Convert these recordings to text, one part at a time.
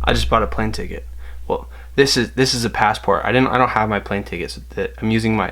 I just bought a plane ticket. Well, this is a passport. I don't have my plane ticket, so I'm using my.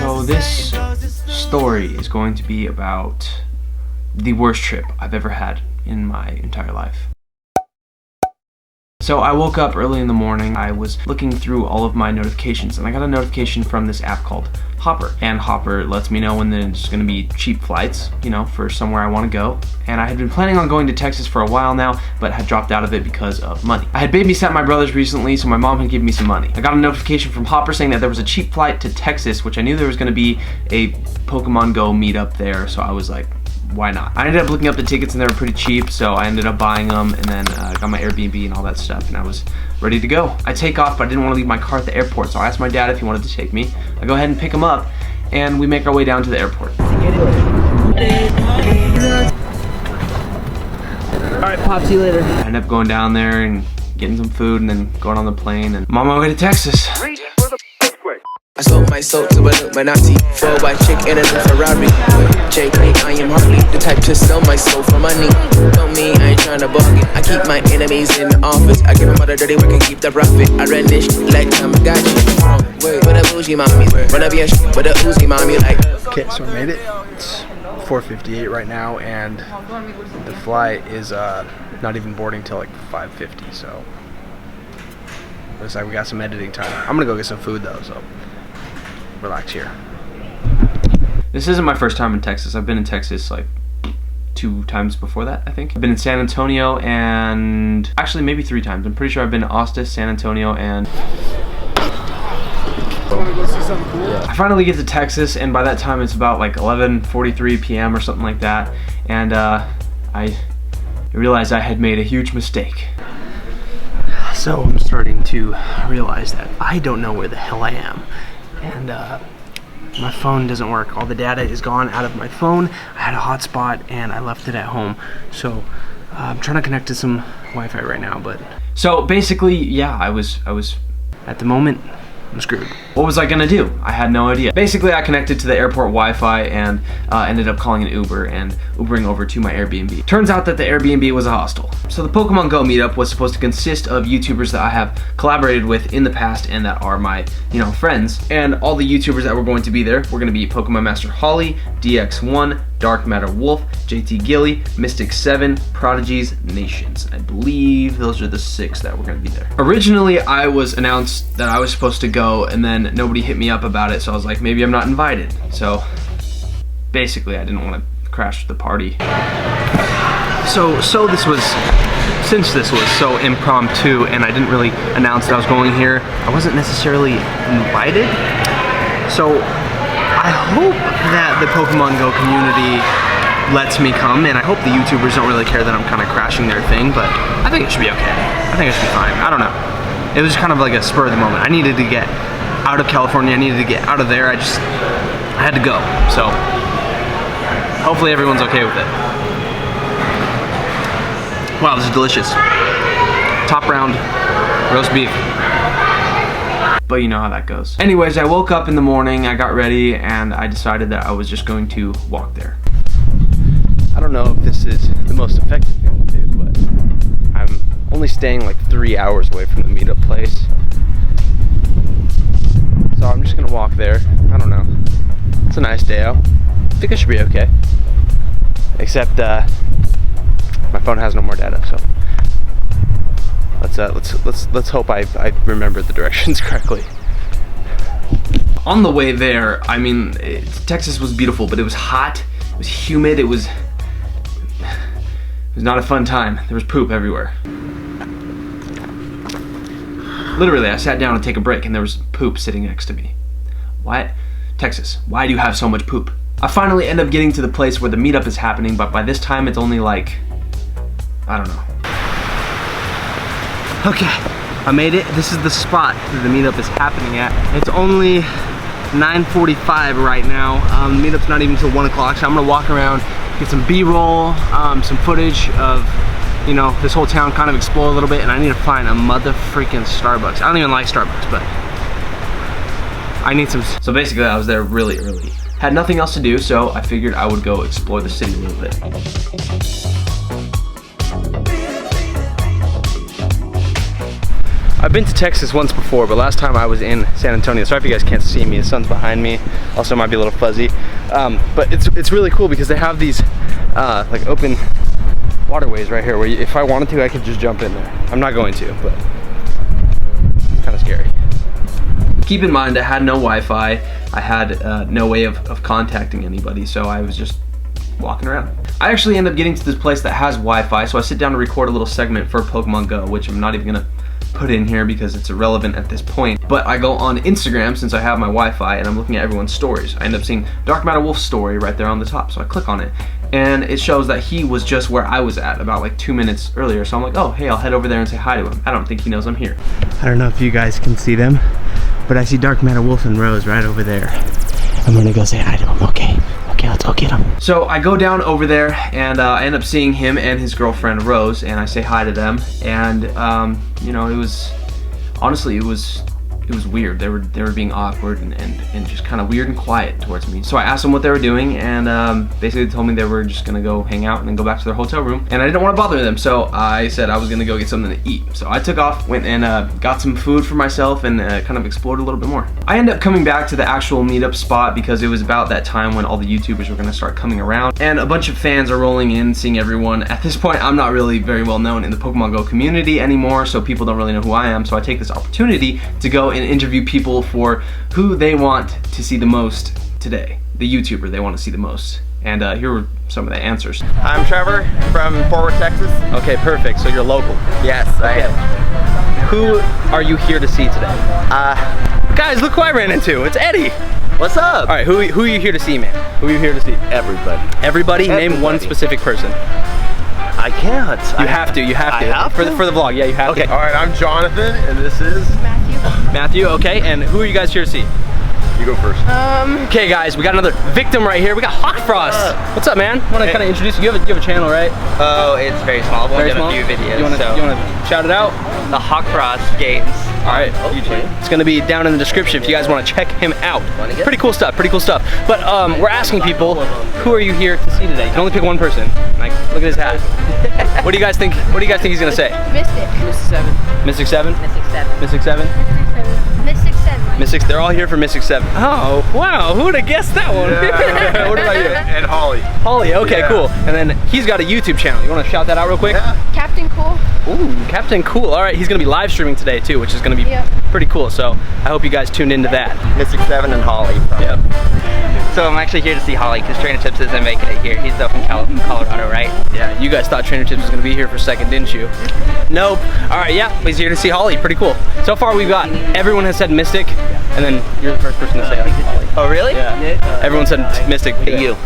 So this story is going to be about the worst trip I've ever had in my entire life. So I woke up early in the morning. I was looking through all of my notifications and I got a notification from this app called Hopper. And Hopper lets me know when there's gonna be cheap flights, you know, for somewhere I wanna go. And I had been planning on going to Texas for a while now, but had dropped out of it because of money. I had babysat my brothers recently, so my mom had given me some money. I got a notification from Hopper saying that there was a cheap flight to Texas, which I knew there was gonna be a Pokemon Go meetup there, so I was like, why not? I ended up looking up the tickets and they were pretty cheap, so I ended up buying them and then got my Airbnb and all that stuff, and I was ready to go. I take off, but I didn't want to leave my car at the airport, so I asked my dad if he wanted to take me. I go ahead and pick him up, and we make our way down to the airport. Alright, Pop, see you later. I ended up going down there and getting some food and then going on the plane, and I'm on my way to Texas. I sold my soul to a Illuminati, for a white chick in a new Ferrari. JK, I am hardly the type to sell my soul for money. Don't mean I ain't trying to bargain. I keep my enemies in the office. I give them all the dirty work and keep the profit. I run this like Tamagotchi. With a bougie mommy, run up your shit with a Uzi mommy like. Okay, so I made it. It's 4:58 right now, and the flight is not even boarding till like 5:50. So looks like we got some editing time. I'm gonna go get some food though, so relax here. This isn't my first time in Texas. I've been in Texas like 2 times before that, I think. I've been in San Antonio and actually maybe 3 times. I'm pretty sure I've been to Austin, San Antonio, and I finally get to Texas, and by that time it's about like 11:43 p.m. or something like that, and I realized I had made a huge mistake. So I'm starting to realize that I don't know where the hell I am. And my phone doesn't work. All the data is gone out of my phone. I had a hotspot and I left it at home. So I'm trying to connect to some Wi-Fi right now, but so basically, yeah, I was at the moment, I'm screwed. What was I gonna do? I had no idea. Basically, I connected to the airport Wi-Fi and ended up calling an Uber and Ubering over to my Airbnb. Turns out that the Airbnb was a hostel. So the Pokemon Go meetup was supposed to consist of YouTubers that I have collaborated with in the past and that are my, friends. And all the YouTubers that were going to be there were gonna be Pokemon Master Holly, DX1, Dark Matter Wolf, JT Gilly, Mystic 7, Prodigies, Nations. I believe those are the 6 that were gonna be there. Originally, I was announced that I was supposed to go, and then nobody hit me up about it, so I was like, maybe I'm not invited. So basically, I didn't want to crash the party. Since this was so impromptu and I didn't really announce that I was going here, I wasn't necessarily invited. So I hope that the Pokemon Go community lets me come, and I hope the YouTubers don't really care that I'm kind of crashing their thing, but I think it should be okay. I think it should be fine. I don't know. It was kind of like a spur of the moment. I needed to get out of California. I needed to get out of there. I had to go. So hopefully everyone's okay with it. Wow, this is delicious. Top round roast beef. But you know how that goes. Anyways, I woke up in the morning, I got ready, and I decided that I was just going to walk there. I don't know if this is the most effective thing to do, but I'm only staying like 3 hours away from the meetup place. So I'm just gonna walk there. I don't know. It's a nice day out. I think I should be okay. Except my phone has no more data, so let's hope I remember the directions correctly. On the way there, I mean, Texas was beautiful, but it was hot, it was humid, it was not a fun time. There was poop everywhere. Literally, I sat down to take a break and there was poop sitting next to me. What? Texas, why do you have so much poop? I finally end up getting to the place where the meetup is happening, but by this time it's only like, I don't know. Okay, I made it. This is the spot that the meetup is happening at. It's only 9:45 right now. The meetup's not even until 1 o'clock, so I'm gonna walk around, get some B-roll, some footage of you know, this whole town kind of explore a little bit, and I need to find a mother freaking Starbucks. I don't even like Starbucks, but I need some. So basically I was there really early. Had nothing else to do, so I figured I would go explore the city a little bit. I've been to Texas once before, but last time I was in San Antonio. Sorry if you guys can't see me, the sun's behind me. Also might be a little fuzzy. But it's really cool because they have these like open waterways right here where if I wanted to, I could just jump in there. I'm not going to, but it's kind of scary. Keep in mind, I had no Wi-Fi. I had no way of contacting anybody, so I was just walking around. I actually end up getting to this place that has Wi-Fi, so I sit down to record a little segment for Pokemon Go, which I'm not even gonna put in here because it's irrelevant at this point. But I go on Instagram since I have my Wi-Fi, and I'm looking at everyone's stories. I end up seeing Dark Matter Wolf's story right there on the top, so I click on it, and it shows that he was just where I was at about like 2 minutes earlier. So I'm like, oh hey, I'll head over there and say hi to him. I don't think he knows I'm here. I don't know if you guys can see them, but I see Dark Matter Wolf and Rose right over there. I'm gonna go say hi to him. Okay, let's go get him. So I go down over there, and I end up seeing him and his girlfriend Rose, and I say hi to them. And you know, it was honestly, it was weird. They were being awkward and just kind of weird and quiet towards me. So I asked them what they were doing, and basically they told me they were just gonna go hang out and then go back to their hotel room. And I didn't want to bother them, so I said I was gonna go get something to eat. So I took off, went and got some food for myself, and kind of explored a little bit more. I ended up coming back to the actual meetup spot because it was about that time when all the YouTubers were gonna start coming around, and a bunch of fans are rolling in, seeing everyone. At this point, I'm not really very well known in the Pokemon Go community anymore, so people don't really know who I am. So I take this opportunity to go and interview people for who they want to see the most today, the YouTuber they want to see the most. And here were some of the answers. I'm Trevor from Fort Worth, Texas. Okay, perfect. So you're local. Yes, I am. Who are you here to see today? Guys, look who I ran into. It's Eddie. What's up? All right, who are you here to see, man? Who are you here to see? Everybody. Everybody? Name one specific person. I can't. You have to. I have for to? the vlog. Yeah, you have to. All right, I'm Jonathan, and this is Matthew. Okay, and who are you guys here to see? You go first. Okay, guys, we got another victim right here. We got Hawk Frost. What's up, man? Want to kind of introduce you? You have a channel, right? Oh, it's very small. We'll get a few videos. You want to shout it out? The Hawk Frost Games. All right, it's gonna be down in the description if you guys want to check him out. Pretty cool stuff. But we're asking people, who are you here to see today? You can only pick one person. Like, look at his hat. What do you guys think? What do you guys think he's gonna say? Mystic 7. Mystic 7. Mystic 7. Mystic. They're all here for Mystic 7. Oh, wow. Who would have guessed that one? Yeah. What about you? And Holly. Holly. Okay, Yeah. cool. And then he's got a YouTube channel. You want to shout that out real quick? Yeah. Captain Cool. Ooh, Captain Cool. All right, he's gonna be live streaming today too, which is gonna be pretty cool. So I hope you guys tuned into that. Mystic 7 and Holly. Yep. So I'm actually here to see Holly because Trainer Tips isn't making it here. He's up in Colorado, right? Yeah, you guys thought Trainer Tips was gonna be here for a second, didn't you? Nope. All right, yeah, he's here to see Holly. Pretty cool. So far we've got, everyone has said Mystic, and then you're the first person to say Holly. Oh, really? Yeah. Everyone said Mystic. Hey, you.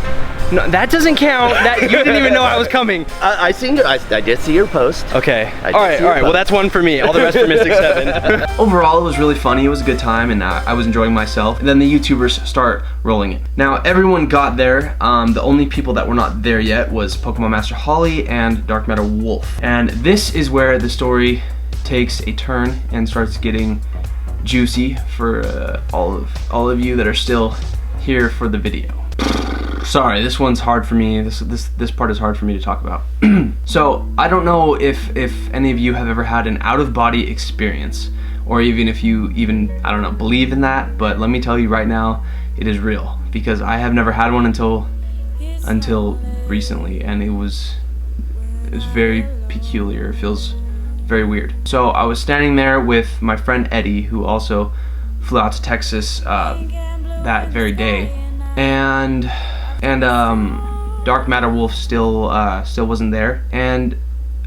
No, that doesn't count. That you didn't even know I was coming. I did see your post. Okay. All right. Well, that's one for me. All the rest for Mystic 7. Overall, it was really funny. It was a good time, and I was enjoying myself. And then the YouTubers start rolling in. Now, everyone got there. The only people that were not there yet was Pokemon Master Holly and Dark Matter Wolf. And this is where the story takes a turn and starts getting juicy for all of you that are still here for the video. Sorry, this one's hard for me. This part is hard for me to talk about. So I don't know if any of you have ever had an out-of-body experience, or even if you I don't know, believe in that. But let me tell you right now, it is real, because I have never had one until recently, and it was very peculiar. It feels very weird. So I was standing there with my friend Eddie, who also flew out to Texas that very day, and Dark Matter Wolf still wasn't there, and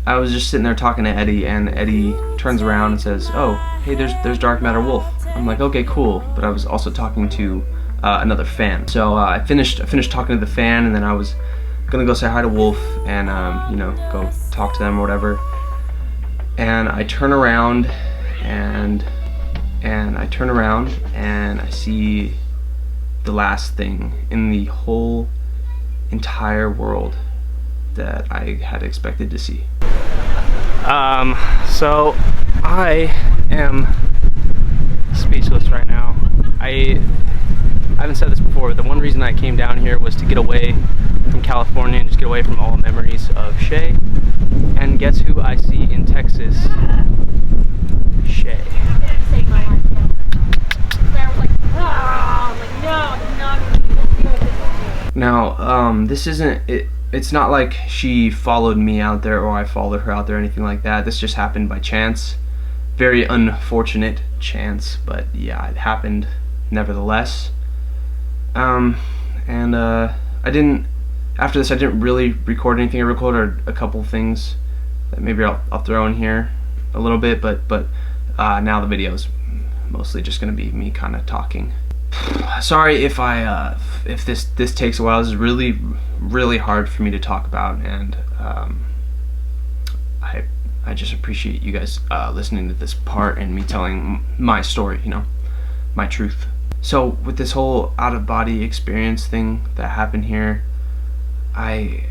I was just sitting there talking to Eddie, and Eddie turns around and says, "Oh, hey, there's Dark Matter Wolf." I'm like, "Okay, cool," but I was also talking to another fan. So I finished talking to the fan, and then I was gonna go say hi to Wolf and you know, go talk to them or whatever. And I turn around and I see the last thing in the whole entire world that I had expected to see. So I am speechless right now. I haven't said this before, but the one reason I came down here was to get away from California and just get away from all memories of Shay. And guess who I see in Texas? Shay. Now, this isn't it. It's not like she followed me out there or I followed her out there or anything like that. This just happened by chance. Very unfortunate chance, but yeah, it happened nevertheless. After this I didn't really record anything. I recorded a couple things that maybe I'll throw in here a little bit, but now the video's mostly just gonna be me kind of talking. Sorry if this takes a while. This is really hard for me to talk about, and I just appreciate you guys listening to this part and me telling my story, you know, my truth. So with this whole out-of-body experience thing that happened here, I'm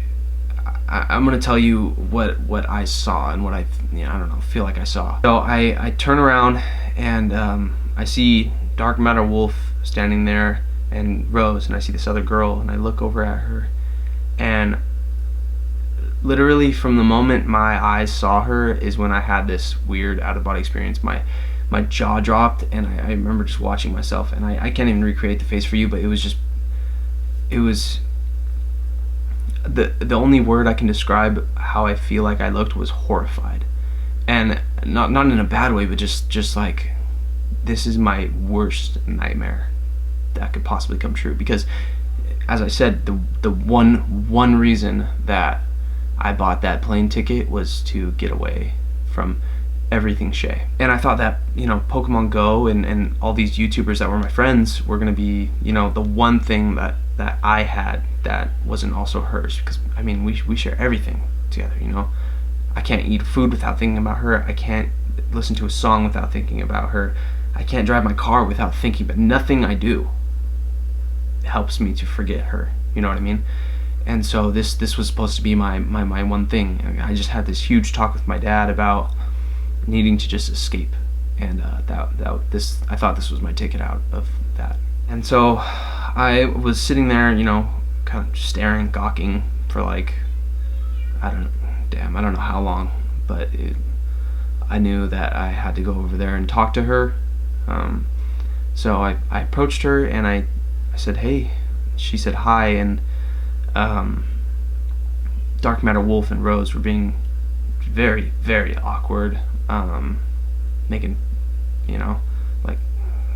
gonna tell you what I saw and what I don't know, feel like I saw. So I turn around and I see Dark Matter Wolf standing there and Rose, and I see this other girl, and I look over at her, and literally from the moment my eyes saw her is when I had this weird out-of-body experience. My jaw dropped, and I remember just watching myself, and I can't even recreate the face for you, but it was the only word I can describe how I feel like I looked was horrified. And not in a bad way, but just like, this is my worst nightmare that could possibly come true. Because as I said, the one reason that I bought that plane ticket was to get away from everything Shay. And I thought that, you know, Pokemon Go and all these YouTubers that were my friends were gonna be, you know, the one thing that I had that wasn't also hers. Because I mean, we share everything together, you know. I can't eat food without thinking about her. I can't listen to a song without thinking about her. I can't drive my car without thinking, but nothing I do helps me to forget her, you know what I mean? And so this was supposed to be my one thing. I just had this huge talk with my dad about needing to just escape, and I thought this was my ticket out of that. And so I was sitting there, you know, kind of staring, gawking for like, I don't know how long, but I knew that I had to go over there and talk to her. So I approached her and I said, hey. She said hi, and Dark Matter Wolf and Rose were being very, very awkward, making, you know, like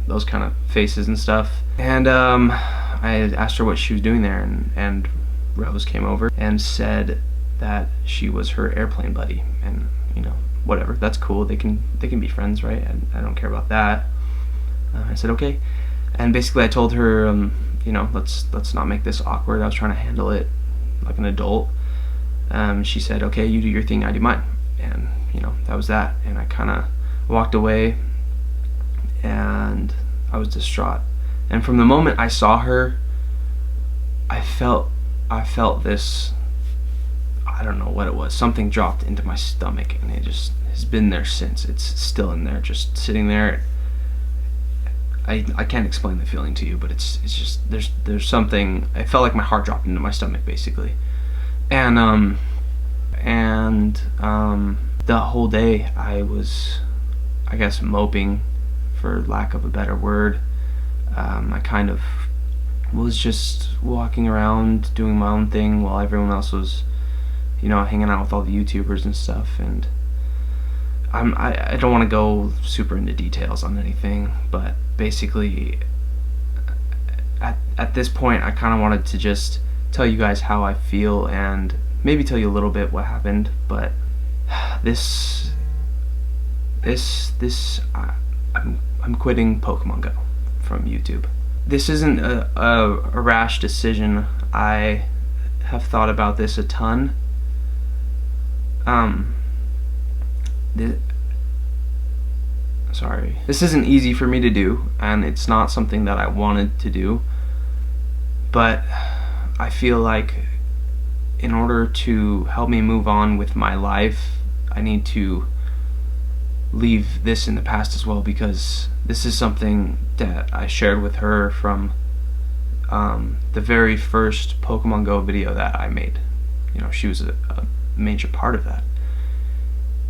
those kind of faces and stuff. And I asked her what she was doing there, and Rose came over and said that she was her airplane buddy, and you know, whatever, that's cool, they can be friends, right? I don't care about that. I said okay, and basically I told her, you know, let's not make this awkward. I was trying to handle it like an adult. She said, okay, you do your thing, I do mine, and you know, that was that. And I kind of walked away, and I was distraught. And from the moment I saw her, I felt this, I don't know what it was, something dropped into my stomach, and it just has been there since. It's still in there, just sitting there. I can't explain the feeling to you, but it's just, there's something. I felt like my heart dropped into my stomach, basically. And the whole day I was, I guess, moping, for lack of a better word. I kind of was just walking around doing my own thing while everyone else was, you know, hanging out with all the YouTubers and stuff. And I don't want to go super into details on anything, but basically at this point I kind of wanted to just tell you guys how I feel and maybe tell you a little bit what happened. But I'm quitting Pokemon Go from YouTube. This isn't a rash decision. I have thought about this a ton. This isn't easy for me to do, and it's not something that I wanted to do, but I feel like in order to help me move on with my life, I need to leave this in the past as well, because this is something that I shared with her from the very first Pokemon Go video that I made. You know, she was a major part of that,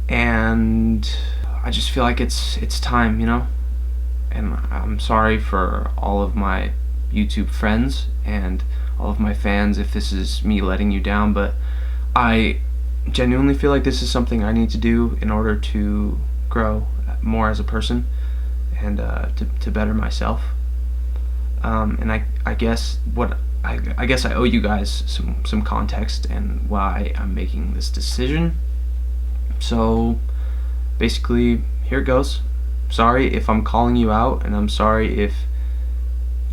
and I just feel like it's time, you know. And I'm sorry for all of my YouTube friends and all of my fans if this is me letting you down, but I genuinely feel like this is something I need to do in order to grow more as a person and to better myself. And I guess I owe you guys some context and why I'm making this decision. So basically, here it goes. Sorry if I'm calling you out, and I'm sorry if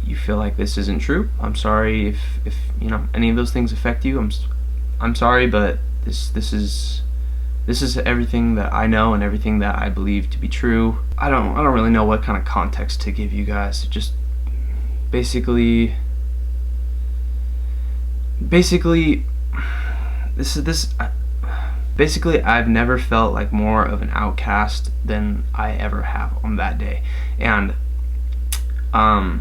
you feel like this isn't true. I'm sorry if you know, any of those things affect you. I'm sorry, but this is everything that I know and everything that I believe to be true. I don't really know what kind of context to give you guys. Just basically I've never felt like more of an outcast than I ever have on that day. And I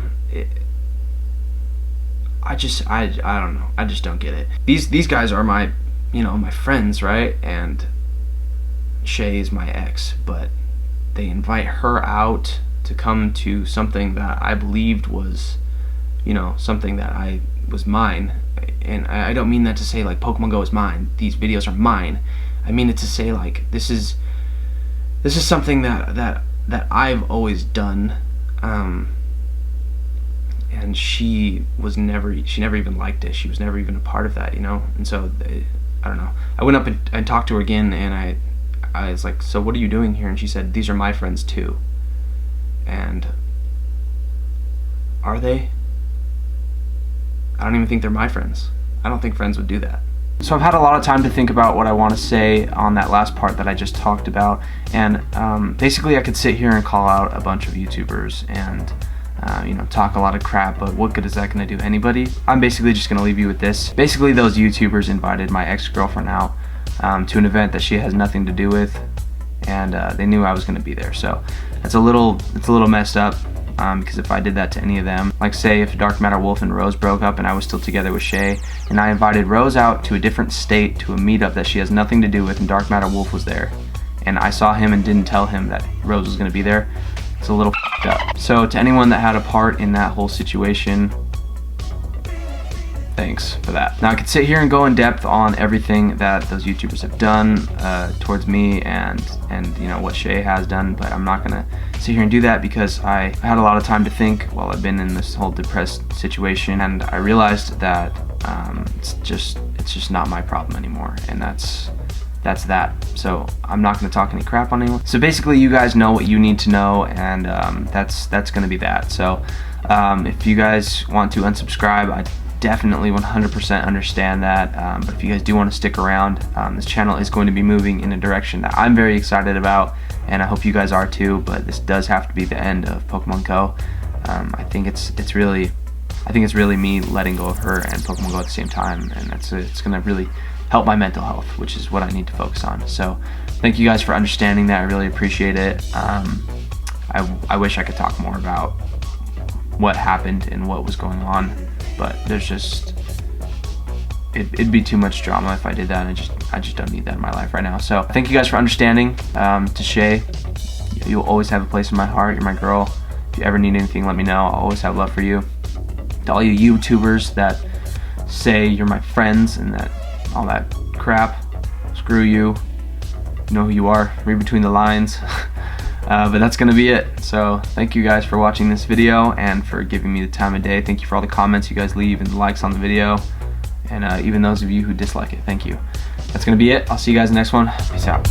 don't know. I just don't get it. These guys are my, you know, my friends, right? And Shay is my ex, but they invite her out to come to something that I believed was, you know, something that was mine. And I don't mean that to say like Pokemon Go is mine, these videos are mine. I mean it to say like this is something that I've always done. And she never even liked it. She was never even a part of that, you know. And so I don't know. I went up and talked to her again, and I was like, so what are you doing here? And she said, these are my friends too. And are they? I don't even think they're my friends. I don't think friends would do that. So I've had a lot of time to think about what I want to say on that last part that I just talked about, and basically I could sit here and call out a bunch of YouTubers and you know, talk a lot of crap, but what good is that going to do anybody? I'm basically just going to leave you with this. Basically, those YouTubers invited my ex-girlfriend out to an event that she has nothing to do with, and they knew I was going to be there. So it's a little messed up, because if I did that to any of them, like say if Dark Matter Wolf and Rose broke up and I was still together with Shay, and I invited Rose out to a different state to a meetup that she has nothing to do with, and Dark Matter Wolf was there, and I saw him and didn't tell him that Rose was going to be there, it's a little f***ed up. So to anyone that had a part in that whole situation, thanks for that. Now I could sit here and go in depth on everything that those YouTubers have done towards me and you know what Shay has done, but I'm not gonna sit here and do that because I had a lot of time to think while I've been in this whole depressed situation, and I realized that it's just not my problem anymore, and that's that. So I'm not going to talk any crap on anyone. So basically you guys know what you need to know, and that's going to be that. So if you guys want to unsubscribe, I definitely 100% understand that, but if you guys do want to stick around, this channel is going to be moving in a direction that I'm very excited about, and I hope you guys are too. But this does have to be the end of Pokemon Go. I think it's really me letting go of her and Pokemon Go at the same time, and it's going to really help my mental health, which is what I need to focus on. So thank you guys for understanding that. I really appreciate it. I wish I could talk more about what happened and what was going on, but there's just it'd be too much drama if I did that, and I just don't need that in my life right now. So thank you guys for understanding. To Shay, you'll always have a place in my heart. You're my girl. If you ever need anything, let me know. I'll always have love for you. To all you YouTubers that say you're my friends and that all that crap, screw you. You know who you are. Read between the lines. But that's gonna be it. So thank you guys for watching this video and for giving me the time of day. Thank you for all the comments you guys leave and the likes on the video, and even those of you who dislike it, thank you. That's gonna be it. I'll see you guys in the next one. Peace out.